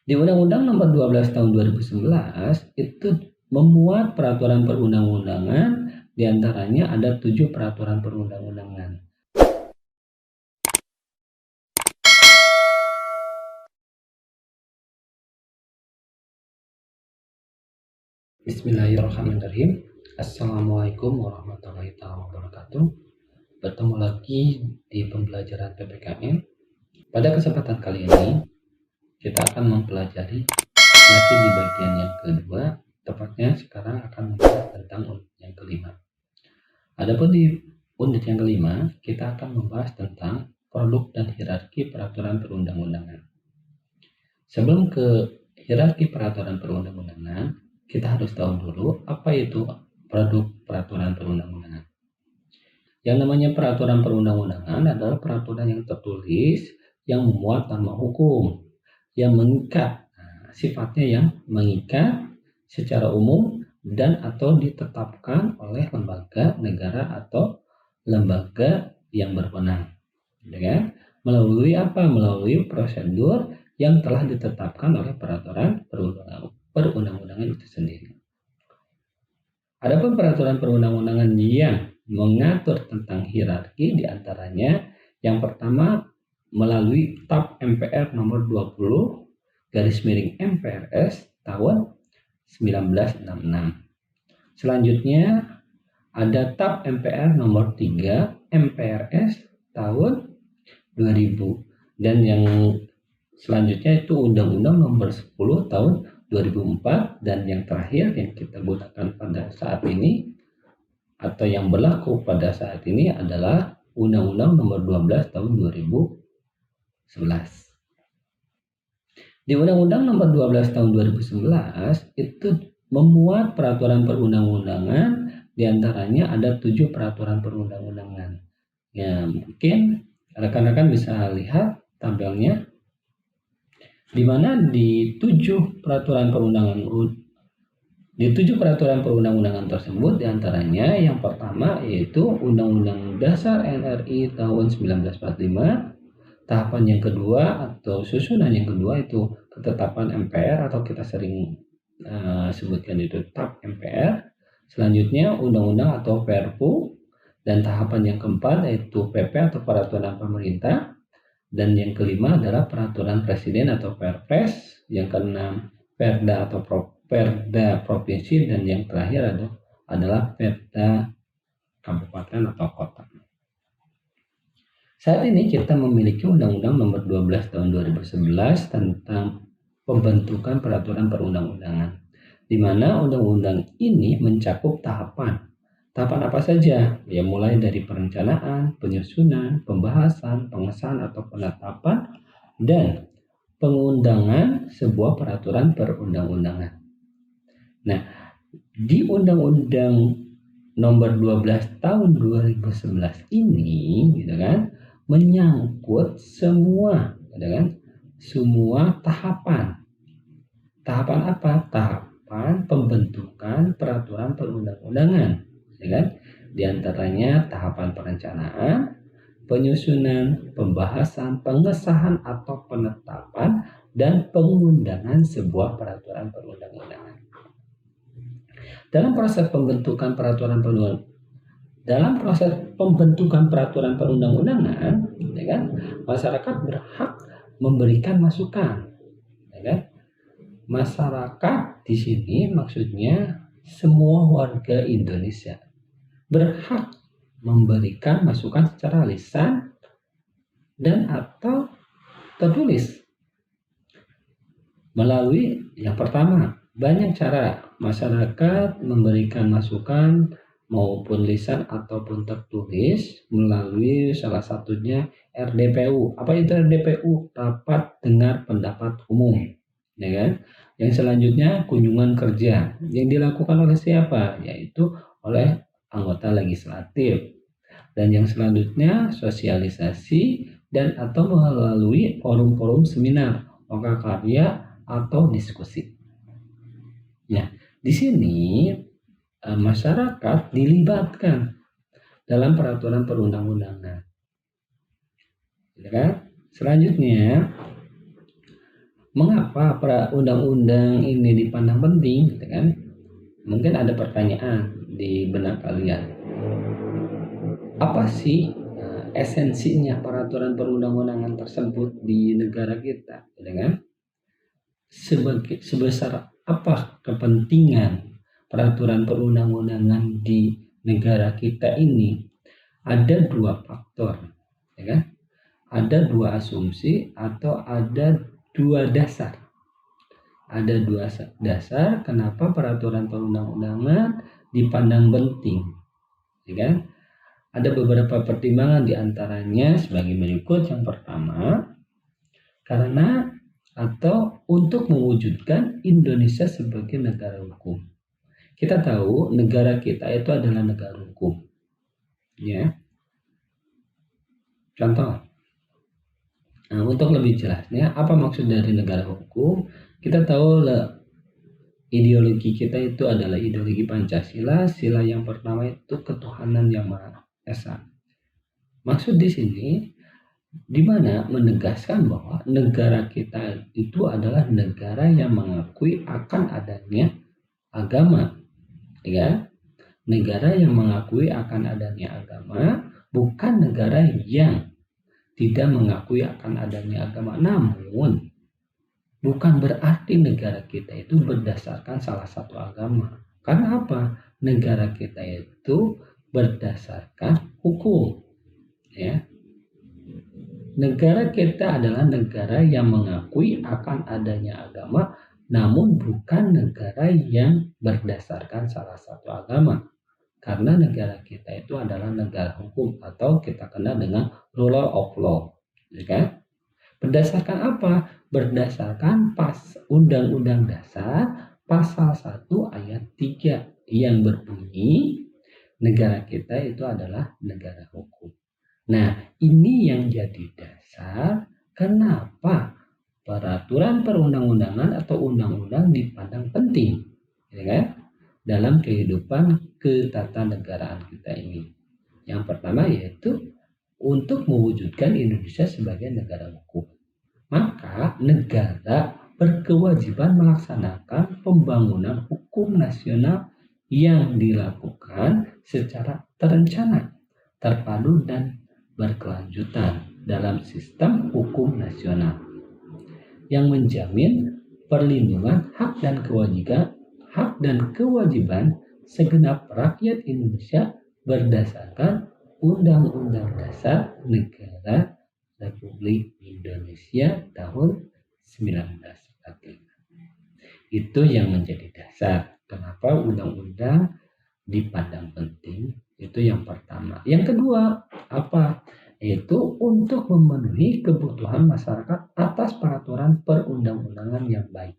Di Undang-Undang Nomor 12 Tahun 2011 itu memuat peraturan perundang-undangan, diantaranya ada 7 peraturan perundang-undangan. Bismillahirrahmanirrahim. Assalamualaikum warahmatullahi wabarakatuh. Bertemu lagi di pembelajaran PPKN. Pada kesempatan kali ini kita akan mempelajari masih di bagian yang kedua, tepatnya sekarang akan membahas tentang unit yang kelima. Adapun di unit yang kelima, kita akan membahas tentang produk dan hierarki peraturan perundang-undangan. Sebelum ke hierarki peraturan perundang-undangan, kita harus tahu dulu apa itu produk peraturan perundang-undangan. Yang namanya peraturan perundang-undangan adalah peraturan yang tertulis yang memuat norma hukum yang mengikat, sifatnya yang mengikat secara umum dan atau ditetapkan oleh lembaga negara atau lembaga yang berwenang, ya, melalui apa? Melalui prosedur yang telah ditetapkan oleh peraturan perundang-undangan itu sendiri. Adapun peraturan perundang-undangan yang mengatur tentang hierarki diantaranya yang pertama melalui TAP MPR nomor 20/MPRS tahun 1966. Selanjutnya ada TAP MPR nomor 3 MPRS tahun 2000 dan yang selanjutnya itu Undang-Undang nomor 10 tahun 2004 dan yang terakhir yang kita gunakan pada saat ini atau yang berlaku pada saat ini adalah Undang-Undang nomor 12 tahun 2011. Di Undang-Undang nomor 12 tahun 2011 itu memuat peraturan perundang-undangan, diantaranya ada 7 peraturan perundang-undangan. Ya, mungkin rekan-rekan bisa lihat tabelnya, di mana di 7 peraturan perundang-undangan tersebut diantaranya yang pertama yaitu Undang-Undang Dasar NRI tahun 1945. Tahapan yang kedua atau susunan yang kedua itu ketetapan MPR atau kita sering sebutkan itu TAP MPR. Selanjutnya undang-undang atau Perpu, dan tahapan yang keempat yaitu PP atau peraturan pemerintah, dan yang kelima adalah peraturan presiden atau Perpres, yang keenam Perda atau Perda provinsi, dan yang terakhir adalah Perda kabupaten atau kota. Saat ini kita memiliki Undang-Undang Nomor 12 Tahun 2011 tentang pembentukan peraturan perundang-undangan, di mana undang-undang ini mencakup tahapan. Tahapan apa saja? Ya, mulai dari perencanaan, penyusunan, pembahasan, pengesahan atau penetapan, dan pengundangan sebuah peraturan perundang-undangan. Nah, di Undang-Undang Nomor 12 Tahun 2011 ini, gitu kan, menyangkut semua, gitu kan, semua tahapan. Tahapan apa? Tahapan pembentukan peraturan perundang-undangan, ya kan? Di antaranya tahapan perencanaan, penyusunan, pembahasan, pengesahan atau penetapan, dan pengundangan sebuah peraturan perundang-undangan. Dalam proses pembentukan peraturan perundang-undangan, ya kan, masyarakat berhak memberikan masukan, ya kan? Masyarakat di sini maksudnya semua warga Indonesia berhak memberikan masukan secara lisan dan atau tertulis melalui yang pertama, banyak cara masyarakat memberikan masukan maupun lisan ataupun tertulis melalui salah satunya RDPU. Apa itu RDPU? Rapat dengar pendapat umum, ya kan? Yang selanjutnya kunjungan kerja yang dilakukan oleh siapa? Yaitu oleh anggota legislatif. Dan yang selanjutnya sosialisasi dan atau melalui forum-forum seminar, karya atau diskusi. Ya, di sini masyarakat dilibatkan dalam peraturan perundang-undangan, ya kan? Selanjutnya Mengapa undang-undang ini dipandang penting, gitu kan? Mungkin ada pertanyaan di benak kalian. Apa sih esensinya peraturan perundang-undangan tersebut di negara kita, gitu kan? Sebesar apa kepentingan peraturan perundang-undangan di negara kita ini? Ada dua faktor, ya kan? Ada dua asumsi atau ada dua dasar. Ada dua dasar kenapa peraturan perundang-undangan dipandang penting, ya kan? Ada beberapa pertimbangan diantaranya sebagai berikut. Yang pertama, karena atau untuk mewujudkan Indonesia sebagai negara hukum. Kita tahu negara kita itu adalah negara hukum, ya. Contoh, nah, untuk lebih jelasnya, apa maksud dari negara hukum? Kita tahu ideologi kita itu adalah ideologi Pancasila. Sila yang pertama itu ketuhanan yang Maha Esa. Maksud di sini di mana menegaskan bahwa negara kita itu adalah negara yang mengakui akan adanya agama, ya. Negara yang mengakui akan adanya agama, bukan negara yang tidak mengakui akan adanya agama. Namun bukan berarti negara kita itu berdasarkan salah satu agama. Karena apa? Negara kita itu berdasarkan hukum, ya. Negara kita adalah negara yang mengakui akan adanya agama, namun bukan negara yang berdasarkan salah satu agama. Karena negara kita itu adalah negara hukum atau kita kenal dengan rule of law, ya kan? Berdasarkan apa? Berdasarkan Undang-Undang Dasar pasal 1 ayat 3 yang berbunyi negara kita itu adalah negara hukum. Nah, ini yang jadi dasar kenapa peraturan perundang-undangan atau undang-undang dipandang penting, ya kan? Dalam kehidupan ketatanegaraan kita ini. Yang pertama yaitu untuk mewujudkan Indonesia sebagai negara hukum. Maka negara berkewajiban melaksanakan pembangunan hukum nasional yang dilakukan secara terencana, terpadu dan berkelanjutan dalam sistem hukum nasional yang menjamin perlindungan hak dan kewajiban segenap rakyat Indonesia berdasarkan Undang-Undang Dasar Negara Republik Indonesia tahun 1945. Itu yang menjadi dasar kenapa undang-undang dipandang penting. Itu yang pertama. Yang kedua, apa? Yaitu untuk memenuhi kebutuhan masyarakat atas peraturan perundang-undangan yang baik.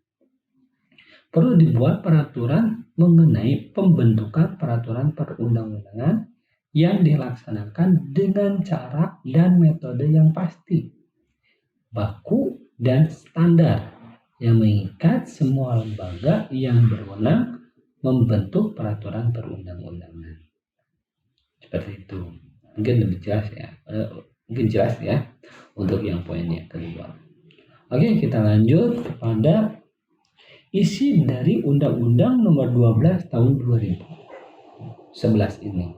Perlu dibuat peraturan mengenai pembentukan peraturan perundang-undangan yang dilaksanakan dengan cara dan metode yang pasti, baku dan standar yang mengikat semua lembaga yang berwenang membentuk peraturan perundang-undangan. Seperti itu. Mungkin lebih jelas ya. Mungkin jelas ya untuk yang poin yang kedua. Oke, kita lanjut kepada isi dari Undang-Undang Nomor 12 Tahun 2011 ini,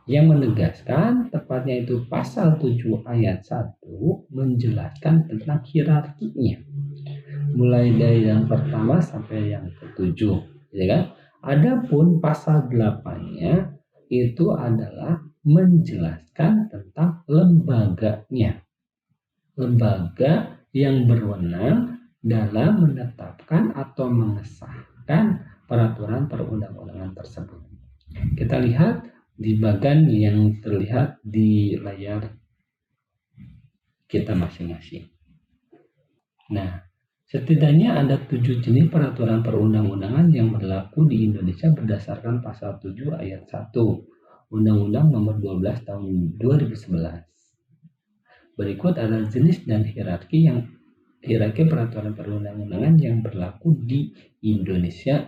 yang menegaskan, tepatnya itu pasal 7 ayat 1 menjelaskan tentang hierarkinya, mulai dari yang pertama sampai yang ketujuh, ya kan? Adapun pasal 8-nya itu adalah menjelaskan tentang lembaganya, lembaga yang berwenang dalam menetapkan atau mengesahkan peraturan perundang-undangan tersebut. Kita lihat di bagian yang terlihat di layar kita masing-masing. Nah, setidaknya ada 7 jenis peraturan perundang-undangan yang berlaku di Indonesia berdasarkan pasal 7 ayat 1 Undang-Undang Nomor 12 Tahun 2011. Berikut adalah jenis dan hierarki peraturan perundang-undangan yang berlaku di Indonesia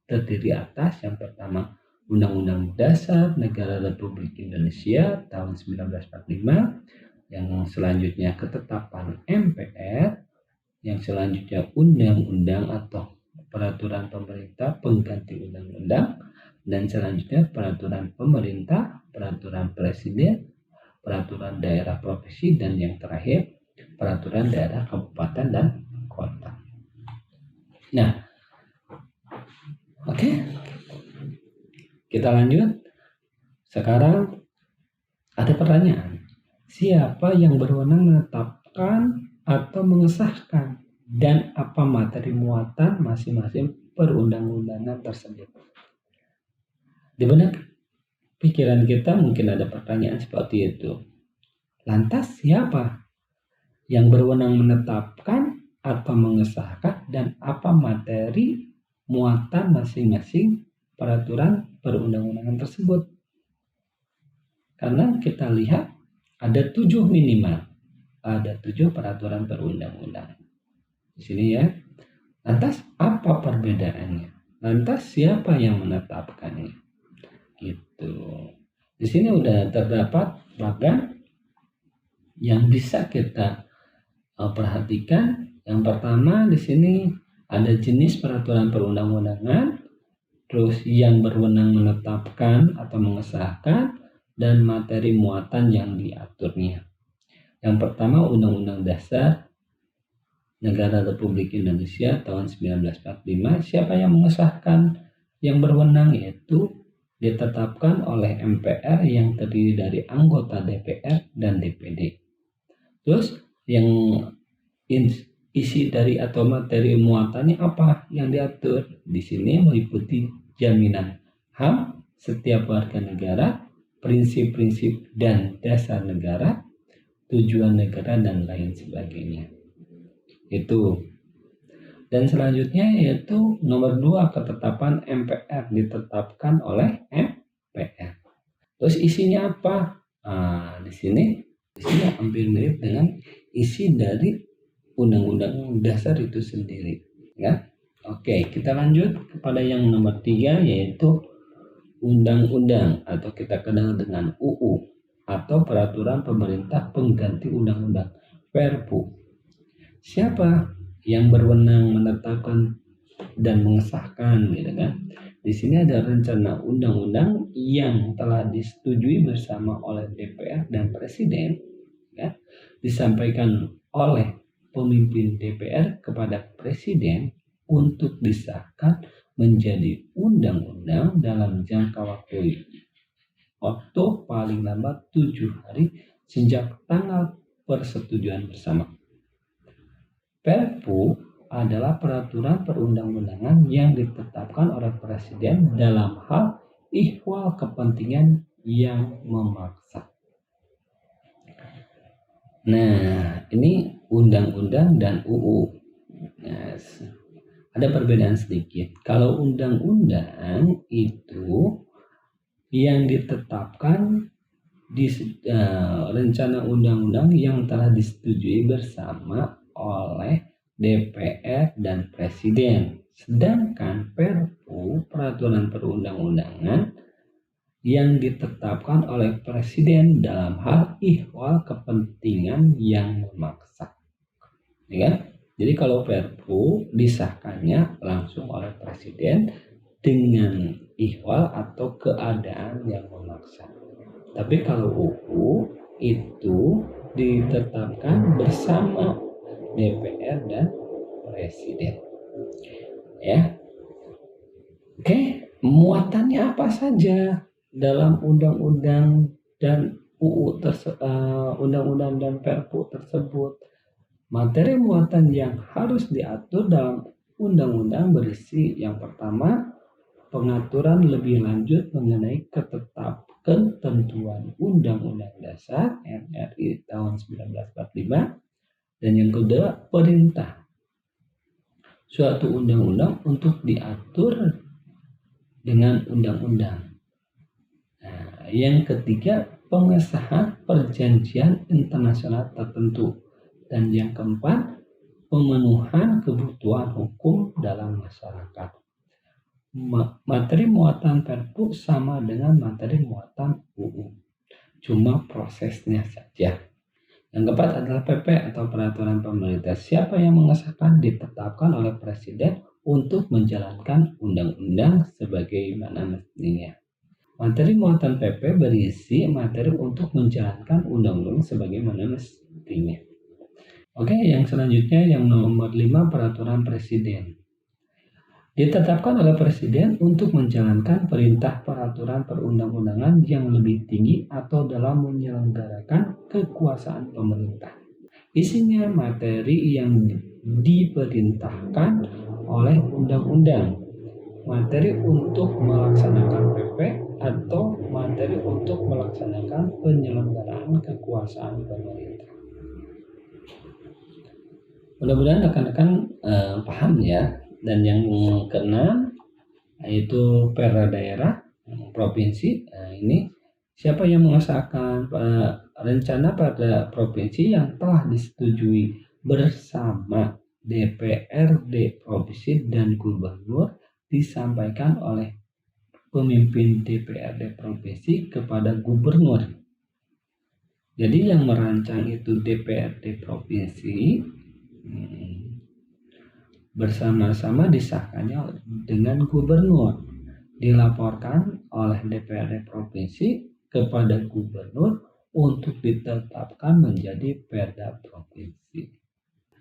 terdiri atas. Yang pertama, Undang-Undang Dasar Negara Republik Indonesia tahun 1945. Yang selanjutnya ketetapan MPR. Yang selanjutnya undang-undang atau peraturan pemerintah pengganti undang-undang, dan selanjutnya peraturan pemerintah, peraturan presiden, peraturan daerah provinsi, dan yang terakhir peraturan daerah kabupaten dan kota. Nah, oke. Kita lanjut. Sekarang ada pertanyaan. Siapa yang berwenang menetapkan atau mengesahkan dan apa materi muatan masing-masing perundang-undangan tersebut? Di benak pikiran kita mungkin ada pertanyaan seperti itu. Lantas siapa yang berwenang menetapkan atau mengesahkan dan apa materi muatan masing-masing peraturan perundang-undangan tersebut? Karena kita lihat ada 7 minimal, ada 7 peraturan perundang-undangan di sini ya. Lantas apa perbedaannya? Lantas siapa yang menetapkannya? Gitu. Di sini udah terdapat bahkan yang bisa kita perhatikan. Yang pertama di sini ada jenis peraturan perundang-undangan, terus yang berwenang menetapkan atau mengesahkan, dan materi muatan yang diaturnya. Yang pertama Undang-Undang Dasar Negara Republik Indonesia tahun 1945. Siapa yang mengesahkan? Yang berwenang yaitu ditetapkan oleh MPR yang terdiri dari anggota DPR dan DPD. Terus yang isi dari atau materi muatannya apa yang diatur? Di sini meliputi jaminan HAM setiap warga negara, prinsip-prinsip dan dasar negara, tujuan negara, dan lain sebagainya. Itu. Dan selanjutnya yaitu nomor 2, ketetapan MPR ditetapkan oleh MPR. Terus isinya apa? Di sini hampir mirip dengan isi dari Undang-Undang Dasar itu sendiri, ya. Oke, kita lanjut kepada yang nomor 3 yaitu undang-undang atau kita kenal dengan UU atau peraturan pemerintah pengganti undang-undang, Perpu. Siapa yang berwenang menetapkan dan mengesahkan, gitu kan? Di sini ada rencana undang-undang yang telah disetujui bersama oleh DPR dan Presiden, ya, disampaikan oleh pemimpin DPR kepada Presiden untuk disahkan menjadi undang-undang dalam jangka waktu paling lambat 7 hari sejak tanggal persetujuan bersama. Perpu adalah peraturan perundang-undangan yang ditetapkan oleh Presiden dalam hal ihwal kepentingan yang memaksa. Nah, ini undang-undang dan UU. Yes. Ada perbedaan sedikit. Kalau undang-undang itu yang ditetapkan di rencana undang-undang yang telah disetujui bersama oleh DPR dan Presiden. Sedangkan Perpu, peraturan perundang-undangan, yang ditetapkan oleh Presiden dalam hal ihwal kepentingan yang memaksa. Ya kan? Jadi kalau Perpu disahkannya langsung oleh Presiden dengan ihwal atau keadaan yang memaksa. Tapi kalau UU itu ditetapkan bersama DPR dan Presiden. Ya. Oke, muatannya apa saja dalam undang-undang dan UU undang-undang dan Perpu tersebut? Materi muatan yang harus diatur dalam undang-undang berisi yang pertama, pengaturan lebih lanjut mengenai ketentuan Undang-Undang Dasar RI tahun 1945, dan yang kedua, perintah suatu undang-undang untuk diatur dengan undang-undang. Nah, yang ketiga, pengesahan perjanjian internasional tertentu. Dan yang keempat, pemenuhan kebutuhan hukum dalam masyarakat. Materi muatan Perpu sama dengan materi muatan UU, cuma prosesnya saja. Yang keempat adalah PP atau peraturan pemerintah. Siapa yang mengesahkan? Ditetapkan oleh presiden untuk menjalankan undang-undang sebagaimana mestinya. Materi muatan PP berisi materi untuk menjalankan undang-undang sebagaimana mestinya. Oke, yang selanjutnya yang nomor 5, peraturan presiden. Ditetapkan oleh presiden untuk menjalankan perintah peraturan perundang-undangan yang lebih tinggi atau dalam menyelenggarakan kekuasaan pemerintah. Isinya materi yang diperintahkan oleh undang-undang, materi untuk melaksanakan PP atau materi untuk melaksanakan penyelenggaraan kekuasaan pemerintah. Mudah-mudahan rekan-rekan paham ya. Dan yang keenam yaitu perda daerah provinsi. Ini siapa yang mengesahkan rencana perda provinsi yang telah disetujui bersama DPRD provinsi dan gubernur, disampaikan oleh pemimpin DPRD provinsi kepada gubernur. Jadi yang merancang itu DPRD provinsi, bersama-sama disahkannya dengan gubernur, dilaporkan oleh DPRD provinsi kepada gubernur untuk ditetapkan menjadi perda provinsi.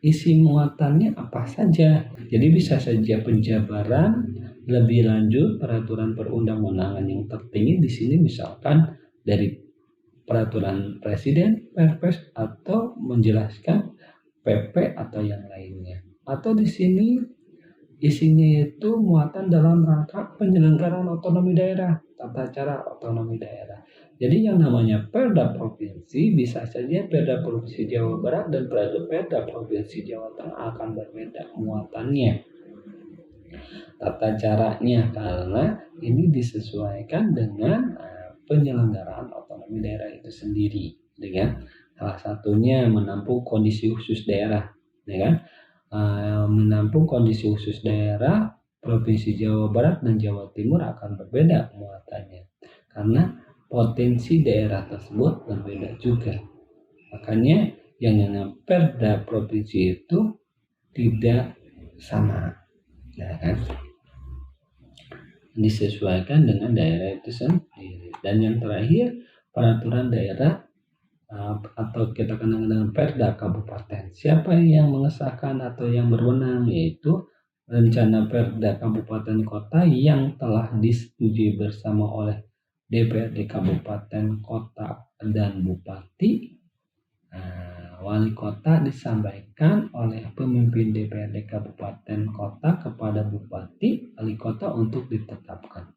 Isi muatannya apa saja? Jadi bisa saja penjabaran lebih lanjut peraturan perundang-undangan yang tertinggi di sini, misalkan dari peraturan presiden, Perpres, atau menjelaskan PP atau yang lainnya. Atau di sini isinya itu muatan dalam rangka penyelenggaraan otonomi daerah, tata cara otonomi daerah. Jadi yang namanya perda provinsi bisa saja perda provinsi Jawa Barat dan perda provinsi Jawa Tengah akan berbeda muatannya, tata caranya, karena ini disesuaikan dengan penyelenggaraan otonomi daerah itu sendiri, dengan salah satunya menampung kondisi khusus daerah, ya kan? Menampung kondisi khusus daerah provinsi Jawa Barat dan Jawa Timur akan berbeda muatannya karena potensi daerah tersebut berbeda juga. Makanya yang namanya perda provinsi itu tidak sama, ya kan? Disesuaikan dengan daerah itu sendiri. Dan yang terakhir, peraturan daerah atau kita kenal dengan perda kabupaten. Siapa yang mengesahkan atau yang berwenang? Yaitu rencana perda kabupaten kota yang telah disetujui bersama oleh DPRD kabupaten kota dan bupati. Wali kota disampaikan oleh pemimpin DPRD kabupaten kota kepada bupati wali kota untuk ditetapkan.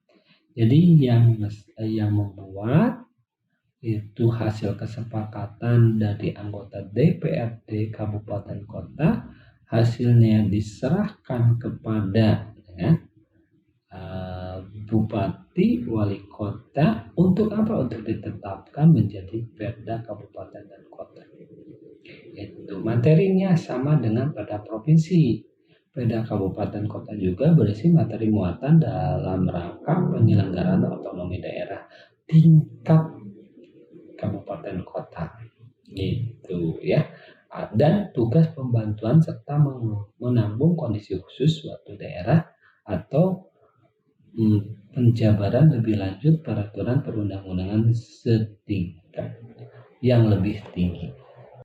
Jadi yang membuat itu hasil kesepakatan dari anggota DPRD kabupaten kota, hasilnya diserahkan kepada bupati wali kota untuk apa? Untuk ditetapkan menjadi perda kabupaten dan kota. Itu materinya sama dengan perda provinsi. Perda kabupaten kota juga berisi materi muatan dalam rangka penyelenggaraan otonomi daerah tingkat kabupaten kota, gitu ya. Dan tugas pembantuan serta menambung kondisi khusus suatu daerah atau penjabaran lebih lanjut peraturan perundang-undangan setingkat yang lebih tinggi.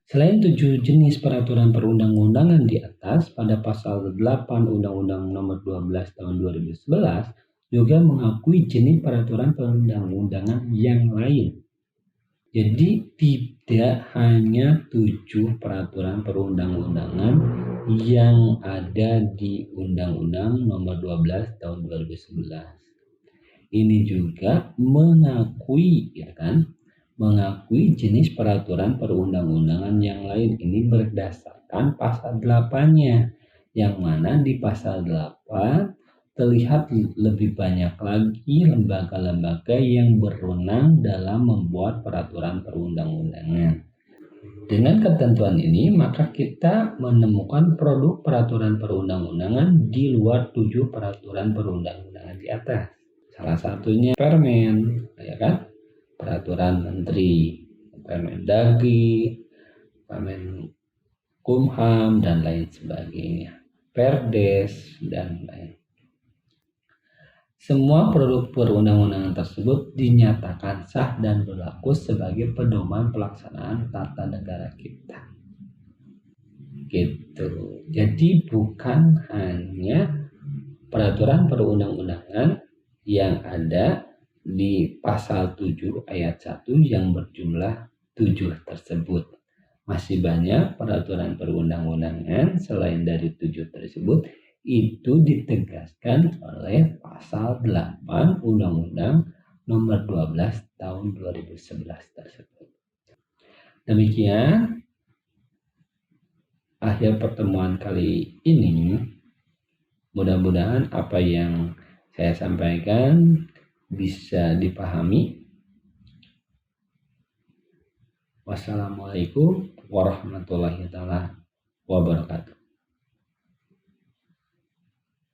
Selain 7 jenis peraturan perundang-undangan di atas, pada pasal 8 Undang-Undang Nomor 12 Tahun 2011 juga mengakui jenis peraturan perundang-undangan yang lain. Jadi tidak hanya 7 peraturan perundang-undangan yang ada di Undang-Undang Nomor 12 Tahun 2011. Ini juga mengakui, ya kan, mengakui jenis peraturan perundang-undangan yang lain. Ini berdasarkan pasal 8-nya, yang mana di pasal 8 terlihat lebih banyak lagi lembaga-lembaga yang berwenang dalam membuat peraturan perundang-undangan. Dengan ketentuan ini, maka kita menemukan produk peraturan perundang-undangan di luar 7 peraturan perundang-undangan di atas. Salah satunya Permen, ya kan? Peraturan Menteri, Permendagri, Kemenkumham dan lain sebagainya, Perdes dan lain. Semua produk perundang-undangan tersebut dinyatakan sah dan berlaku sebagai pedoman pelaksanaan tata negara kita. Gitu. Jadi bukan hanya peraturan perundang-undangan yang ada di pasal 7 ayat 1 yang berjumlah 7 tersebut. Masih banyak peraturan perundang-undangan selain dari 7 tersebut itu ditegaskan oleh pasal 8 Undang-Undang Nomor 12 Tahun 2011 tersebut. Demikian akhir pertemuan kali ini. Mudah-mudahan apa yang saya sampaikan bisa dipahami. Wassalamualaikum warahmatullahi wabarakatuh.